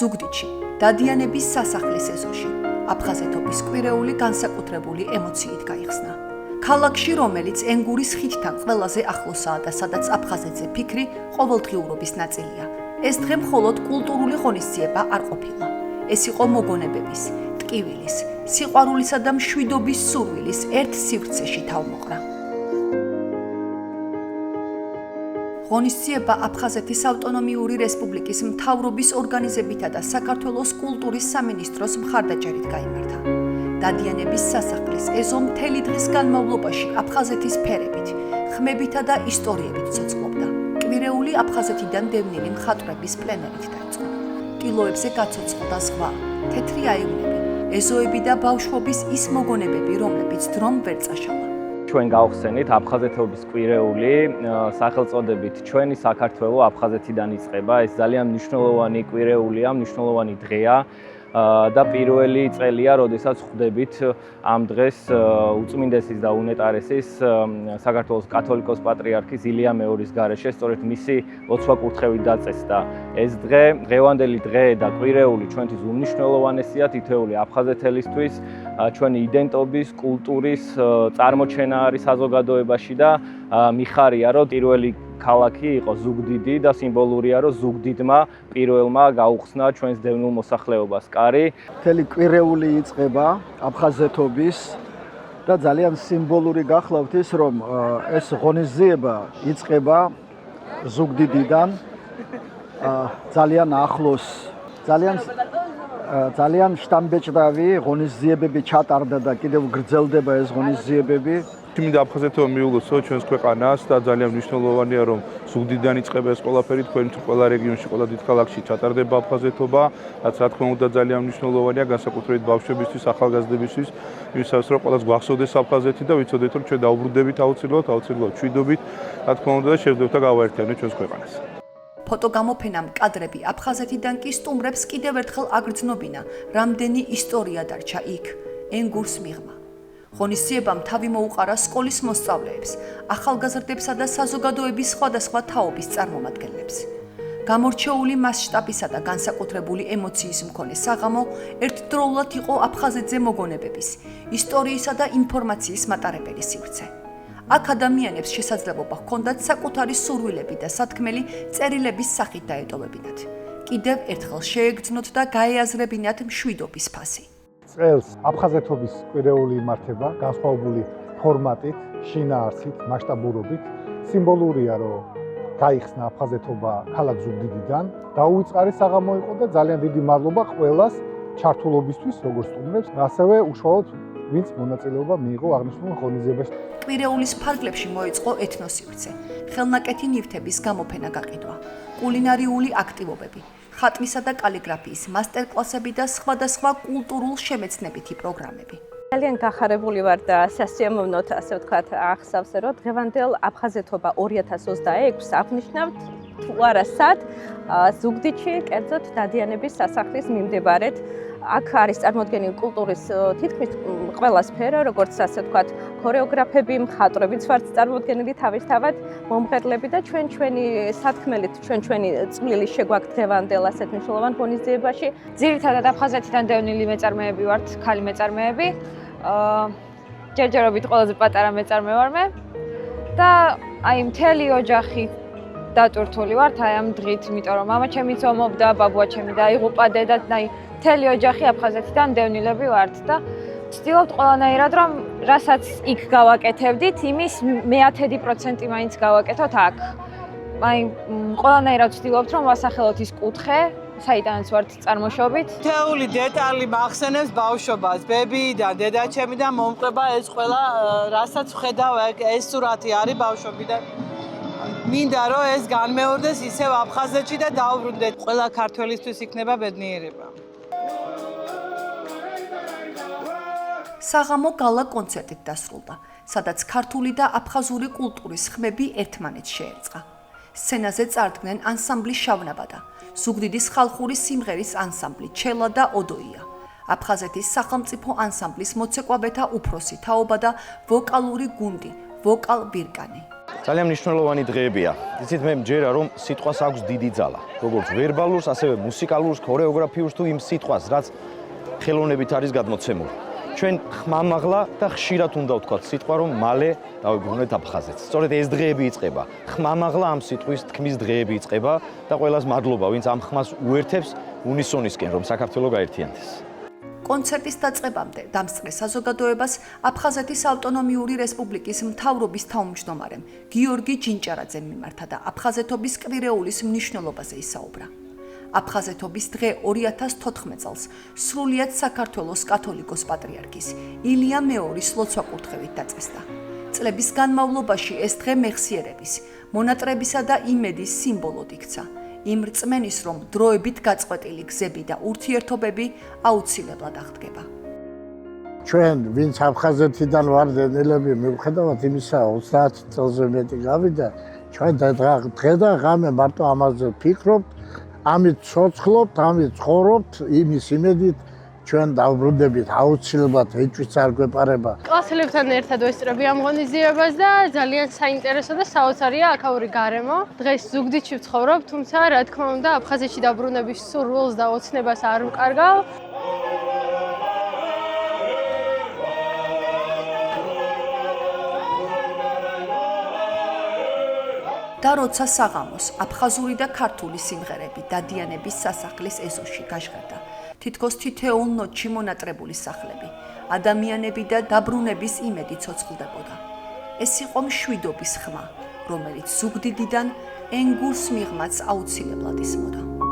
ზუგდიდში, დადიანების სასახლის ეზოში, აფხაზეთობის კვირეული განსაკუთრებული ემოციით გაიხსნა. ქალაქში, რომელიც ენგურის ხიდთან ყველაზე ახლოსაა და სადაც აფხაზეთზე ფიქრი ყოველდღიურობის ნაწილია, ეს დღე მხოლოდ კულტურული ღონისძიება არ ყოფილა. ეს იყო მოგონებების, ტკივილის, სიყვარულისა და მშვიდობის სურვილის ერთ სივრცეში თავმოყრა. ღონისძიება აფხაზეთის ავტონომიური რესპუბლიკის მთავრობის ორგანიზებითა და საქართველოს კულტურის სამინისტროს მხარდაჭერით გაიმართა. დადიანების სასახლის ეზო მთელი დღის განმავლობაში აფხაზეთის ფერებით, ხმებითა და ისტორიებით ცოცხლობდა. კვირეული აფხაზეთიდან დევნილი მხატვრების პლენერით დაიწყო. ტილოებზე გაცოცხლდა ზღვა, თეთრი აივნები, ეზოები და ბავშვობის ის მოგონებები, რომლებიც დრომ ვერ წაშალა. ჩვენ გავხსენით აფხაზეთობის კვირეული სახელწოდებით ჩვენი საქართველო აფხაზეთიდან იწყება. ეს ძალიან მნიშვნელოვანი კვირეულია, მნიშვნელოვანი დღეა და პირველი წელია, როდესაც ხვდებით ამ დღეს უწმინდესის და უნეტარესის საქართველოს კათოლიკოს პატრიარქის ილია მეორის გარეშე, სწორედ მისი ლოცვა-კურთხევით დაწესდა. ეს დღევანდელი დღე და კვირეული ჩვენთვის უმნიშვნელოვანესია თითოეული აფხაზეთელისთვის, ჩვენი იდენტობის, კულტურის წარმოჩენა არის საზოგადოებაში და მიხარია, რომ პირველი ქალაქი იყო ზუგდიდი და სიმბოლურია, რომ ზუგდიდმა პირველმა გაუხსნა ჩვენს დევნილ მოსახლეობას კარი. მთელი კვირეული იწყება აფხაზეთობის და ძალიან სიმბოლური გახლავთ ის, რომ ეს ღონისძიება იწყება ზუგდიდიდან ძალიან ახლოს, ძალიან შთამბეჭდავი ღონისძიებები ჩატარდა და კიდევ გრძელდება ეს ღონისძიებები. მინდა აფხაზეთობა მიულოცო ჩვენს ქვეყანას და ძალიან მნიშვნელოვანია, რომ ზუგდიდიდან იწყება ეს ყველაფერი, თქვენ ყველა რეგიონში, ყველა დიდ ქალაქში ჩატარდება აფხაზეთობა, რაც რა თქმა უნდა ძალიან მნიშვნელოვანია განსაკუთრებით ბავშვებისთვის, ახალგაზრდებისთვის, იმისათვის რომ ყველას გვახსოვდეს აფხაზეთი და ვიცოდეთ, რომ ჩვენ დაუბრუნდებით აუცილებლად მშვიდობით, რა თქმა უნდა და შევძლებთ და გავაერთიანოთ ჩვენს ქვეყანას. ფოტოგამოფენამ კადრები აფხაზეთიდან კი სტუმრებს კიდევ ერთხელ აგრძნობინა, რამდენი ისტორია დარჩა იქ, ენგურს მიღმა. ღონისძიებამ თავი მოუყარა სკოლის მოსწავლეებს, ახალგაზრდებსა და საზოგადოების სხვადასხვა თაობის წარმომადგენლებს. გამორჩეული მასშტაბისა და განსაკუთრებული ემოციის მქონე საღამო ერთდროულად იყო აფხაზეთზე მოგონებების, ისტორიისა და ინფორმაციის მატარებელი სივრცე. აქ ადამიანებს შესაძლებლობა ჰქონდათ საკუთარი სურვილები და სათქმელი წერილების სახით დაეტოვებინათ. კიდევ ერთხელ შეეგრძნოთ და გაეაზრებინათ მშვიდობის ფასი. წელს აფხაზეთობის კვირეული იმართება განსხვავებული ფორმატით, შინაარსით, მასშტაბურობით. სიმბოლურია, რომ გაიხსნა აფხაზეთობა ქალაქ ზუგდიდიდან. დაუვიწყარი საღამო იყო და ძალიან დიდი მადლობა ყველას ჩართულობისთვის, როგორც სტუმრებს, ასევე უშუალოდ ვინც მონაწილეობა მიიღო აღნიშნულ ღონისძიებაში. კვირეულის ფარგლებში მოეწყო ეთნოსივრცე, ხელნაკეთი ნივთების გამოფენა გაყიდვა, კულინარიული აქტივობები, ხატვისა და კალიგრაფიის მასტერკლასები და სხვადასხვა კულტურულ შემეცნებითი პროგრამები. ძალიან გახარებული ვარ და სასიამოვნოთ, ასე ვთქვათ, ახსავს, რომ დღევანდელ აფხაზეთობა 2026 აღნიშნავთ თუ არა სად ზუგდიდში, კერძოდ დადიანების სასახლის მიმდებარედ. აქ არის წარმოდგენილი კულტურის თითქმის ყველა სფერო, როგორც ასე ვთქვათ, ქორეოგრაფები, მხატვრებიც ვართ წარმოდგენილი თავისთავად, მომღერლები და ჩვენი სათქმელით, ჩვენი წვლილი შეგვაქვს დღევანდელ ასეთ მნიშვნელოვან ღონისძიებაში. ძირითადად აფხაზეთიდან დევნილი მეწარმეები ვართ, ქალი მეწარმეები. ჯერჯერობით ყველაზე პატარა მეწარმე ვარ მე და აი მთელი ოჯახი დატვირთული ვართ აი ამ დღით, იმიტომ რომ მამა ჩემიც ომობდა, ბაბუა ჩემი დაიღუპა, დედა და აი მთელი ოჯახი აფხაზეთიდან დევნილები ვართ და ვცდილობთ ყველანაირად რომ რასაც იქ გავაკეთებდით, იმის 1/10% მაინც გავაკეთოთ აქ. აი ყველანაირად ვცდილობთ რომ ვასახელოთ ის კუთხე, საიდანაც ვართ წარმოშობით. თეული დეტალი მახსენებს ბავშვობას, ბებიიდან, დედაჩემიდან მომყვება ეს ყველა, რასაც ვხედავ, ეს სურათი არის ბავშვობიდან. მინდა რომ ეს განმეორდეს ისევ აფხაზეთში და დაუბრუნდეთ. ყველა ქართველისთვის იქნება ბედნიერება. საღამო გალა კონცერტით დასრულდა, სადაც ქართული და აფხაზური კულტურის ხმები ერთმანეთს შეერწყა. სცენაზე წარდგნენ ანსამბლი შავნაბადა, ზუგდიდის ხალხური სიმღერის ანსამბლი ჩელა და ოდოია, აფხაზეთის სახელმწიფო ანსამბლის მოცეკვავეთა უფროსი თაობა და ვოკალური გუნდი ვოკალ ბირკანი. ძალიან მნიშვნელოვანი დღეებია. იცით, მე მჯერა რომ სიტყვას აქვს დიდი ძალა. როგორც ვერბალურს, ასევე მუსიკალურს, ქორეოგრაფიულს თუ იმ სიტყვას, რაც ხელოვნებით არის გადმოცემული. ჩვენ ხმამაღლა და ხშირად უნდა ვთქვათ სიტყვა, რომ მალე დავიბრუნეთ აფხაზეთს. სწორედ ეს დღეები იწყება. ხმამაღლა ამ სიტყვის თქმის დღეები იწყება და ყველას მადლობა, ვინც ამ ხმას უერთებს უნისონისკენ, რომ საქართველო გაერთიანდეს. კონცერტის დაწყებამდე დამსწრე საზოგადოებას აფხაზეთის ავტონომიური რესპუბლიკის მთავრობის თავმჯდომარემ გიორგი ჯინჭარაძემ მიმართა და აფხაზეთობის კვირეულის მნიშვნელობაზე ისაუბრა. აფხაზეთობის დღე 2014 წელს სრულიად საქართველოს კათოლიკოს პატრიარქის ილია მეორის ლოცვა-კურთხევით დაწესდა. წლების განმავლობაში ეს დღე მეხსიერების, მონატრებისა და იმედის სიმბოლოდ იქცა. იმ რწმენის, რომ დროებით გაწყვეტილი გზები და ურთიერთობები აუცილებლად აღდგება. ჩვენ, ვინც აფხაზეთიდან ვართ დედლები, მიუხედავად იმისა, 30 წელზე მეტი გავიდა, ჩვენ დღე და ღამე მარტო ამაზე ვფიქრობთ, ამით ცოცხლობთ, ამით ცხოვრობთ, იმის იმედით ჩვენ დავბრუნდებით, აუცილებლად ეჭვიც არ გვეპარება. კლასელებთან ერთად ვესწრები ამ ღონისძიებას და ძალიან საინტერესო და საოცარია აქაური გარემო. დღეს ზუგდიდში ვცხოვრობ, თუმცა რა თქმა უნდა, აფხაზეთში დაბრუნების სურვილს და ოცნებას არ ვკარგავ. და როცა საღამოს აფხაზური და ქართული სიმღერები დადიანების სასახლის ეზოში გაჟღერდა, თითქოს თითოეულ ნოტში მონატრებული სახლები, ადამიანები და დაბრუნების იმედი ცოცხლდებოდა. ეს იყო მშვიდობის ხმა, რომელიც ზუგდიდიდან ენგურს მიღმაც აუცილებლად ისმოდა.